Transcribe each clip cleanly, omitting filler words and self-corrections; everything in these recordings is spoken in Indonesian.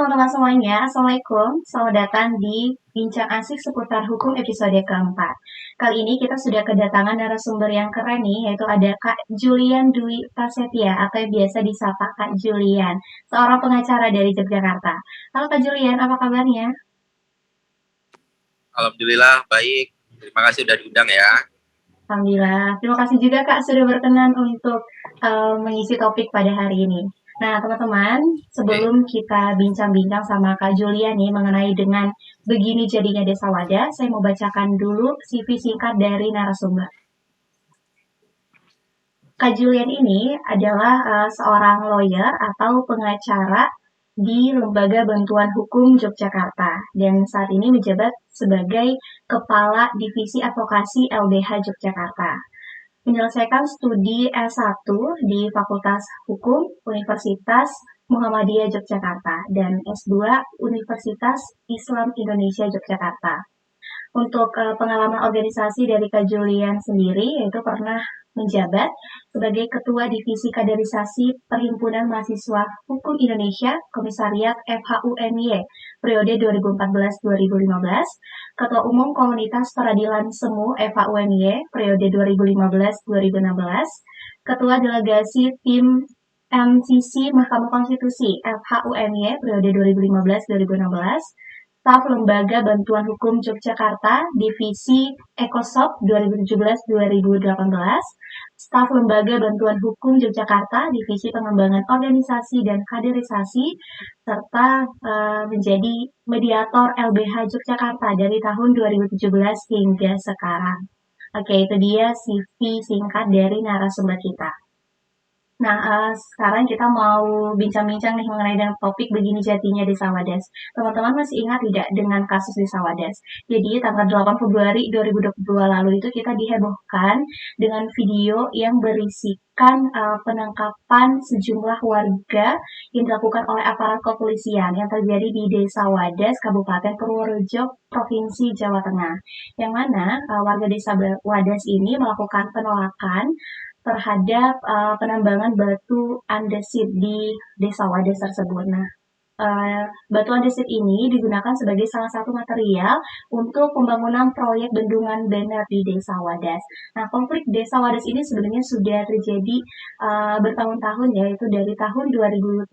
teman-teman semuanya, Assalamualaikum. Selamat datang di Bincang Asik seputar hukum episode keempat. Kali ini kita sudah kedatangan narasumber yang keren nih, yaitu ada Kak Julian Dwi Prasetya, atau yang biasa disapa Kak Julian, seorang pengacara dari Yogyakarta. Halo Kak Julian, apa kabarnya? Alhamdulillah baik. Terima kasih sudah diundang ya. Alhamdulillah. Terima kasih juga Kak sudah berkenan untuk mengisi topik pada hari ini. Nah, teman-teman, Oke. sebelum kita bincang-bincang sama Kak Julia nih mengenai dengan begini jadinya Desa Wadas, saya mau bacakan dulu CV singkat dari narasumber. Kak Julian ini adalah seorang lawyer atau pengacara di Lembaga Bantuan Hukum Yogyakarta dan saat ini menjabat sebagai Kepala Divisi Advokasi LBH Yogyakarta. Menyelesaikan studi S1 di Fakultas Hukum Universitas Muhammadiyah Yogyakarta dan S2 Universitas Islam Indonesia Yogyakarta. Untuk pengalaman organisasi dari Kak Julian sendiri, yaitu pernah menjabat sebagai Ketua Divisi Kaderisasi Perhimpunan Mahasiswa Hukum Indonesia, Komisariat FHUMY, periode 2014-2015, Ketua Umum Komunitas Peradilan Semu FHUMY, periode 2015-2016, Ketua Delegasi Tim MCC Mahkamah Konstitusi FHUMY, periode 2015-2016, Staf Lembaga Bantuan Hukum Yogyakarta, Divisi Ekosop 2017-2018, Staf Lembaga Bantuan Hukum Yogyakarta, Divisi Pengembangan Organisasi dan Kaderisasi, serta menjadi mediator LBH Yogyakarta dari tahun 2017 hingga sekarang. Oke, itu dia CV singkat dari narasumber kita. Nah, sekarang kita mau bincang-bincang nih mengenai dengan topik begini jatinya Desa Wadas. Teman-teman masih ingat tidak dengan kasus Desa Wadas? Jadi, tanggal 8 Februari 2022 lalu itu kita dihebohkan dengan video yang berisikan penangkapan sejumlah warga yang dilakukan oleh aparat kepolisian yang terjadi di Desa Wadas, Kabupaten Purworejo, Provinsi Jawa Tengah. Yang mana warga Desa Wadas ini melakukan penolakan terhadap penambangan batu andesit di Desa Wadas tersebut. Nah, batu andesit ini digunakan sebagai salah satu material untuk pembangunan proyek bendungan bener di Desa Wadas. Nah, konflik Desa Wadas ini sebenarnya sudah terjadi bertahun-tahun, yaitu dari tahun 2013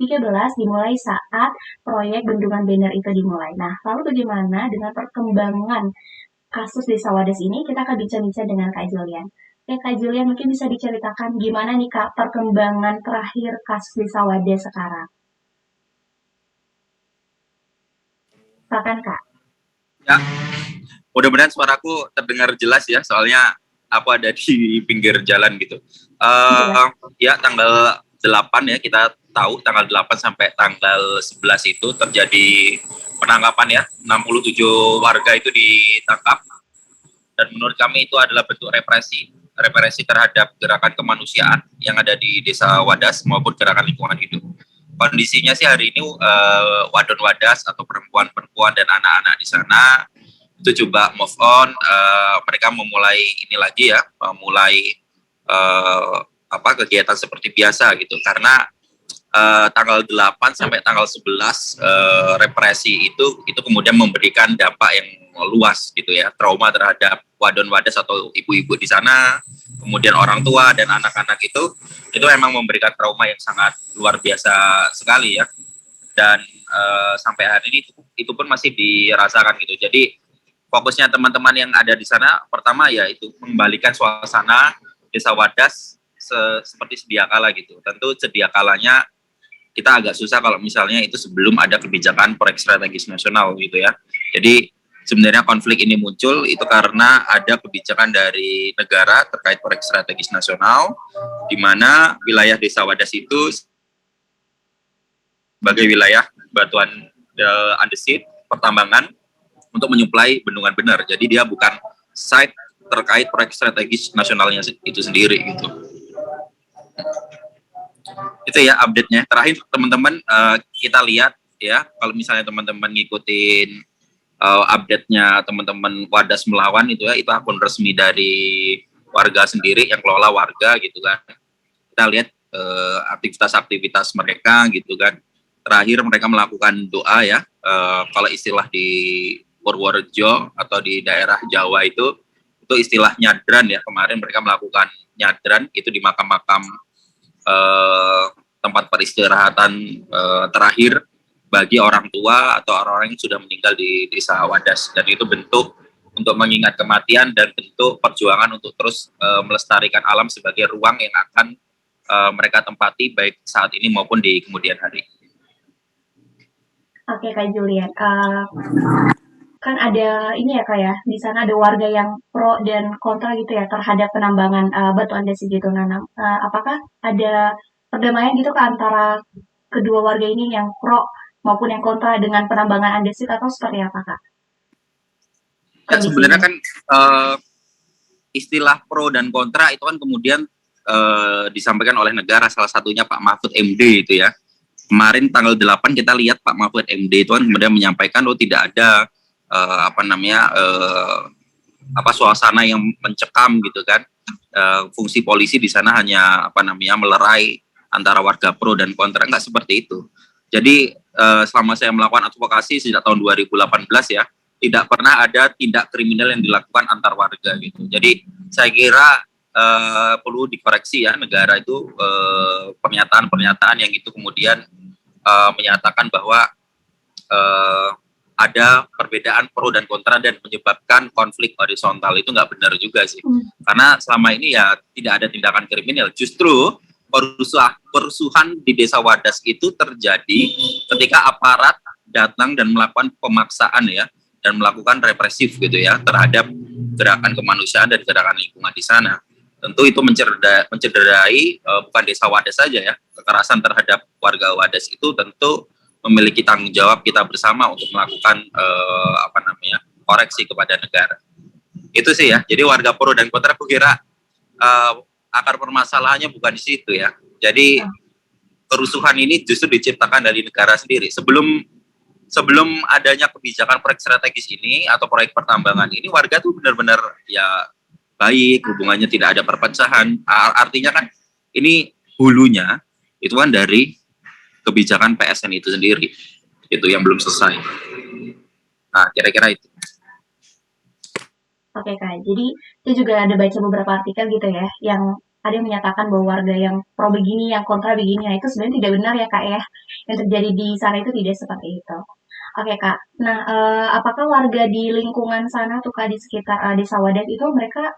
dimulai saat proyek bendungan bener itu dimulai. Nah, lalu bagaimana dengan perkembangan kasus Desa Wadas ini? Kita akan bincang-bincang dengan Kak Julian. Oke, Kak Julian mungkin bisa diceritakan gimana nih Kak perkembangan terakhir kasus Desa Wadas sekarang. Silakan Kak. Ya, mudah-mudahan suaraku terdengar jelas ya, soalnya aku ada di pinggir jalan gitu. Jelas. Ya, tanggal 8 ya, kita tahu tanggal 8 sampai tanggal 11 itu terjadi penangkapan ya, 67 warga itu ditangkap, dan menurut kami itu adalah bentuk represi terhadap gerakan kemanusiaan yang ada di Desa Wadas maupun gerakan lingkungan hidup. Kondisinya sih hari ini wadon wadas atau perempuan-perempuan dan anak-anak di sana itu coba move on, mereka memulai ini lagi ya, memulai kegiatan seperti biasa gitu, karena tanggal 8 sampai tanggal 11 represi itu kemudian memberikan dampak yang luas gitu ya, trauma terhadap wadon wadas atau ibu-ibu di sana, kemudian orang tua dan anak-anak itu memang memberikan trauma yang sangat luar biasa sekali ya, dan sampai hari ini itu pun masih dirasakan gitu. Jadi fokusnya teman-teman yang ada di sana pertama ya itu mengembalikan suasana Desa Wadas seperti sedia kala gitu. Tentu sedia kalanya kita agak susah kalau misalnya itu sebelum ada kebijakan proyek strategis nasional gitu ya. Jadi sebenarnya konflik ini muncul itu karena ada kebijakan dari negara terkait proyek strategis nasional, di mana wilayah Desa Wadas itu sebagai wilayah batuan andesit pertambangan untuk menyuplai bendungan bener. Jadi dia bukan site terkait proyek strategis nasionalnya itu sendiri gitu. Itu ya update-nya. Terakhir teman-teman kita lihat ya, kalau misalnya teman-teman ngikutin update-nya teman-teman Wadas Melawan itu ya, itu akun resmi dari warga sendiri yang kelola warga gitu kan. Kita lihat aktivitas-aktivitas mereka gitu kan. terakhir mereka melakukan doa ya. Kalau istilah di Purworejo atau di daerah Jawa itu istilah nyadran ya. Kemarin mereka melakukan nyadran itu di makam-makam tempat peristirahatan terakhir bagi orang tua atau orang-orang yang sudah meninggal di desa Wadas, dan itu bentuk untuk mengingat kematian dan bentuk perjuangan untuk terus melestarikan alam sebagai ruang yang akan mereka tempati baik saat ini maupun di kemudian hari. Oke Kak Julian, kan ada ini ya Kak ya, di sana ada warga yang pro dan kontra gitu ya terhadap penambangan batu andesit gitu. Nah, apakah ada perdamaian gitu Kak antara kedua warga ini yang pro maupun yang kontra dengan penambangan andesit atau seperti apa Kak? Ya, sebenarnya kan istilah pro dan kontra itu kan kemudian disampaikan oleh negara, salah satunya Pak Mahfud MD itu ya. Kemarin tanggal 8 kita lihat Pak Mahfud MD itu kan kemudian menyampaikan tidak ada suasana yang mencekam gitu kan. Fungsi polisi di sana hanya melerai antara warga pro dan kontra, enggak seperti itu. Jadi selama saya melakukan advokasi sejak tahun 2018 ya, tidak pernah ada tindak kriminal yang dilakukan antar warga gitu. Jadi saya kira perlu dikoreksi ya negara itu pernyataan-pernyataan yang itu kemudian menyatakan bahwa ada perbedaan pro dan kontra dan menyebabkan konflik horizontal, itu nggak benar juga sih. Karena selama ini ya tidak ada tindakan kriminal, justru kerusuhan di desa Wadas itu terjadi ketika aparat datang dan melakukan pemaksaan ya, dan melakukan represif gitu ya terhadap gerakan kemanusiaan dan gerakan lingkungan di sana. Tentu itu mencederai bukan desa Wadas saja ya. Kekerasan terhadap warga Wadas itu tentu memiliki tanggung jawab kita bersama untuk melakukan koreksi kepada negara. Itu sih ya. Jadi warga pro dan kontra, aku kira akar permasalahannya bukan di situ ya. Jadi kerusuhan ini justru diciptakan dari negara sendiri. Sebelum adanya kebijakan proyek strategis ini atau proyek pertambangan ini, warga tuh benar-benar ya baik, hubungannya tidak ada perpecahan. Artinya kan ini hulunya itu kan dari kebijakan PSN itu sendiri, itu yang belum selesai. Nah, kira-kira itu. Oke Kak, jadi saya juga ada baca beberapa artikel gitu ya, yang ada yang menyatakan bahwa warga yang pro begini, yang kontra begini, nah itu sebenarnya tidak benar ya Kak ya, yang terjadi di sana itu tidak seperti itu. Oke Kak, nah apakah warga di lingkungan sana tuh Kak, di sekitar desa Wadas itu mereka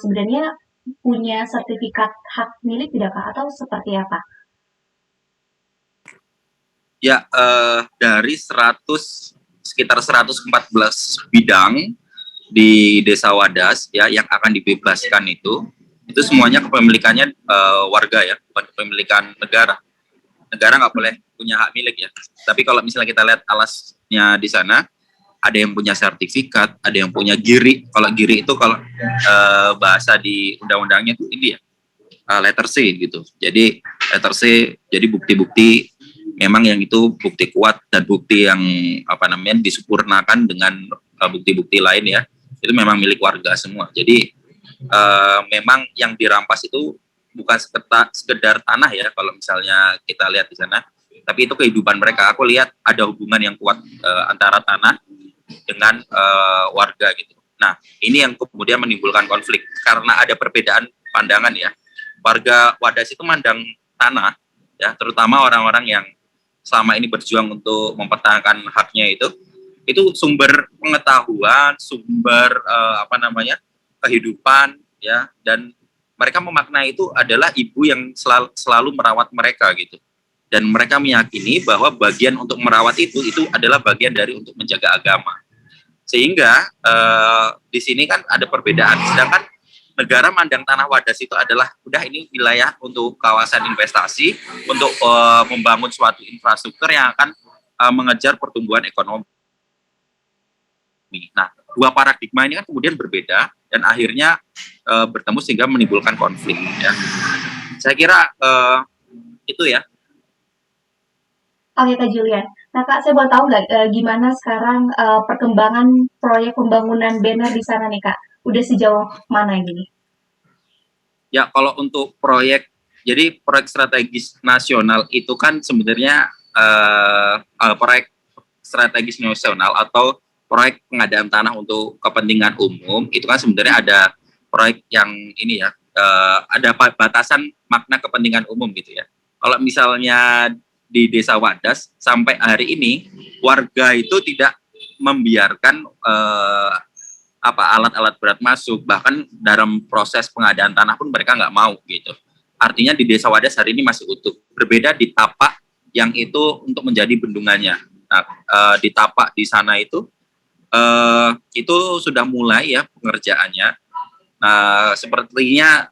sebenarnya punya sertifikat hak milik tidak Kak, atau seperti apa? Ya, dari sekitar 114 bidang di desa Wadas ya yang akan dibebaskan itu semuanya kepemilikannya warga ya, bukan kepemilikan negara. Negara nggak boleh punya hak milik ya. Tapi kalau misalnya kita lihat alasnya di sana, ada yang punya sertifikat, ada yang punya giri. Kalau giri itu kalau bahasa di undang-undangnya itu ini ya, letter C gitu. Jadi letter C, jadi bukti-bukti memang yang itu bukti kuat dan bukti yang disempurnakan dengan bukti-bukti lain ya, itu memang milik warga semua. Jadi memang yang dirampas itu bukan sekedar tanah ya, kalau misalnya kita lihat di sana, tapi itu kehidupan mereka. Aku lihat ada hubungan yang kuat antara tanah dengan warga gitu. Nah, ini yang kemudian menimbulkan konflik karena ada perbedaan pandangan ya. Warga Wadas itu mandang tanah ya, terutama orang-orang yang selama ini berjuang untuk mempertahankan haknya itu sumber pengetahuan, sumber kehidupan ya, dan mereka memaknai itu adalah ibu yang selalu merawat mereka gitu. Dan mereka meyakini bahwa bagian untuk merawat itu adalah bagian dari untuk menjaga agama. Sehingga di sini kan ada perbedaan. Sedangkan negara mandang tanah Wadas itu adalah udah ini wilayah untuk kawasan investasi, untuk membangun suatu infrastruktur yang akan mengejar pertumbuhan ekonomi. Nah, dua paradigma ini kan kemudian berbeda dan akhirnya bertemu sehingga menimbulkan konflik ya. Saya kira itu ya. Oke Kak Julian. Nah Kak, saya mau tahu nggak gimana sekarang perkembangan proyek pembangunan banner di sana nih Kak? Udah sejauh mana gini? Ya, kalau untuk proyek, jadi proyek strategis nasional itu kan sebenarnya proyek strategis nasional atau proyek pengadaan tanah untuk kepentingan umum itu kan sebenarnya ada proyek yang ini ya, ada batasan makna kepentingan umum gitu ya. Kalau misalnya di Desa Wadas sampai hari ini warga itu tidak membiarkan alat-alat berat masuk, bahkan dalam proses pengadaan tanah pun mereka nggak mau gitu. Artinya di Desa Wadas hari ini masih utuh. Berbeda di Tapak yang itu untuk menjadi bendungannya. Nah, di Tapak di sana itu sudah mulai ya pengerjaannya. Nah, sepertinya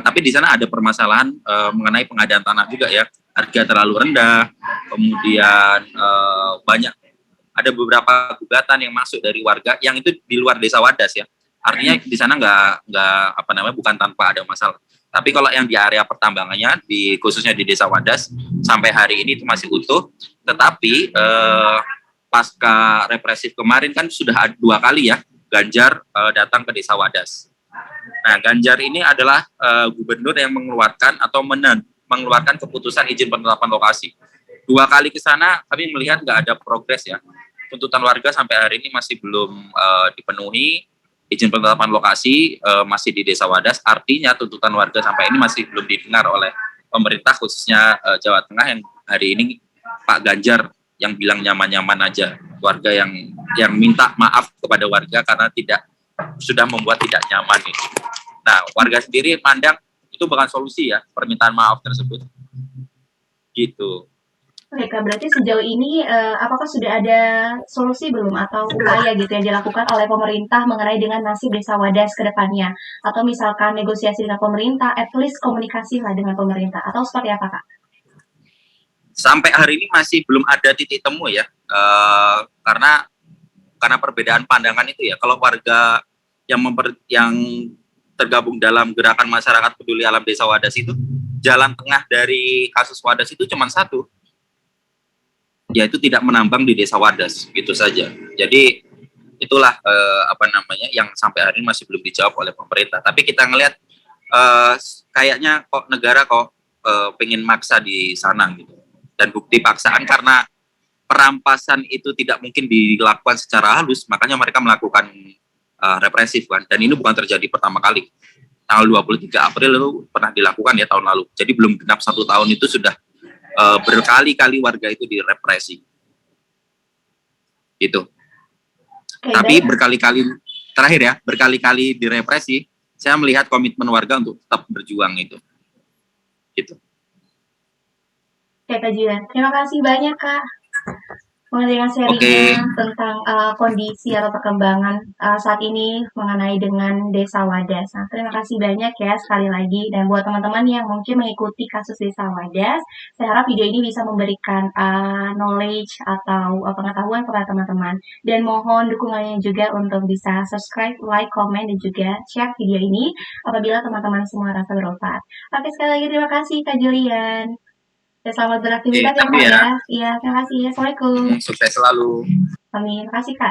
tapi di sana ada permasalahan mengenai pengadaan tanah juga ya. Harga terlalu rendah, kemudian banyak ada beberapa gugatan yang masuk dari warga yang itu di luar Desa Wadas ya. Artinya di sana nggak bukan tanpa ada masalah. Tapi kalau yang di area pertambangannya khususnya di Desa Wadas sampai hari ini itu masih utuh. Tetapi pasca represif kemarin kan sudah ada 2 kali ya Ganjar datang ke Desa Wadas. Nah, Ganjar ini adalah gubernur yang mengeluarkan atau mengeluarkan keputusan izin penetapan lokasi. 2 kali ke sana kami melihat nggak ada progres ya. Tuntutan warga sampai hari ini masih belum dipenuhi. Izin penetapan lokasi masih di Desa Wadas. Artinya tuntutan warga sampai ini masih belum didengar oleh pemerintah khususnya Jawa Tengah yang hari ini Pak Ganjar yang bilang nyaman-nyaman aja. Warga yang minta maaf kepada warga karena sudah membuat tidak nyaman nih. Nah, warga sendiri pandang itu bukan solusi ya permintaan maaf tersebut. Gitu. Oke Kak, berarti sejauh ini apakah sudah ada solusi belum atau upaya gitu yang dilakukan oleh pemerintah mengenai dengan nasib Desa Wadas ke depannya? Atau misalkan negosiasi dengan pemerintah, at least komunikasi lah dengan pemerintah, atau seperti apa Kak? Sampai hari ini masih belum ada titik temu ya, karena perbedaan pandangan itu ya. Kalau warga yang tergabung dalam gerakan masyarakat peduli alam Desa Wadas itu, jalan tengah dari kasus Wadas itu cuma satu, yaitu tidak menambang di Desa Wadas, gitu saja. Jadi itulah yang sampai hari ini masih belum dijawab oleh pemerintah. Tapi kita ngelihat kayaknya kok negara pengen maksa di sana gitu. Dan bukti paksaan karena perampasan itu tidak mungkin dilakukan secara halus, makanya mereka melakukan represif kan. Dan ini bukan terjadi pertama kali. Tanggal 23 April itu pernah dilakukan ya tahun lalu. Jadi belum genap 1 tahun itu sudah berkali-kali warga itu direpresi. Gitu. Tapi berkali-kali terakhir ya, berkali-kali direpresi, saya melihat komitmen warga untuk tetap berjuang itu. Gitu. Oke Kak Jian, terima kasih banyak Kak mengenai sharingnya tentang kondisi atau perkembangan saat ini mengenai dengan Desa Wadas. Nah, terima kasih banyak ya sekali lagi. Dan buat teman-teman yang mungkin mengikuti kasus Desa Wadas, saya harap video ini bisa memberikan knowledge atau pengetahuan kepada teman-teman. Dan mohon dukungannya juga untuk bisa subscribe, like, komen, dan juga share video ini apabila teman-teman semua rasa bermanfaat. Oke, sekali lagi terima kasih Kak Julian. Ya, selamat beraktivitas ya Kak ya. Iya, terima kasih. Assalamualaikum. Sukses selalu. Amin. Terima kasih Kak.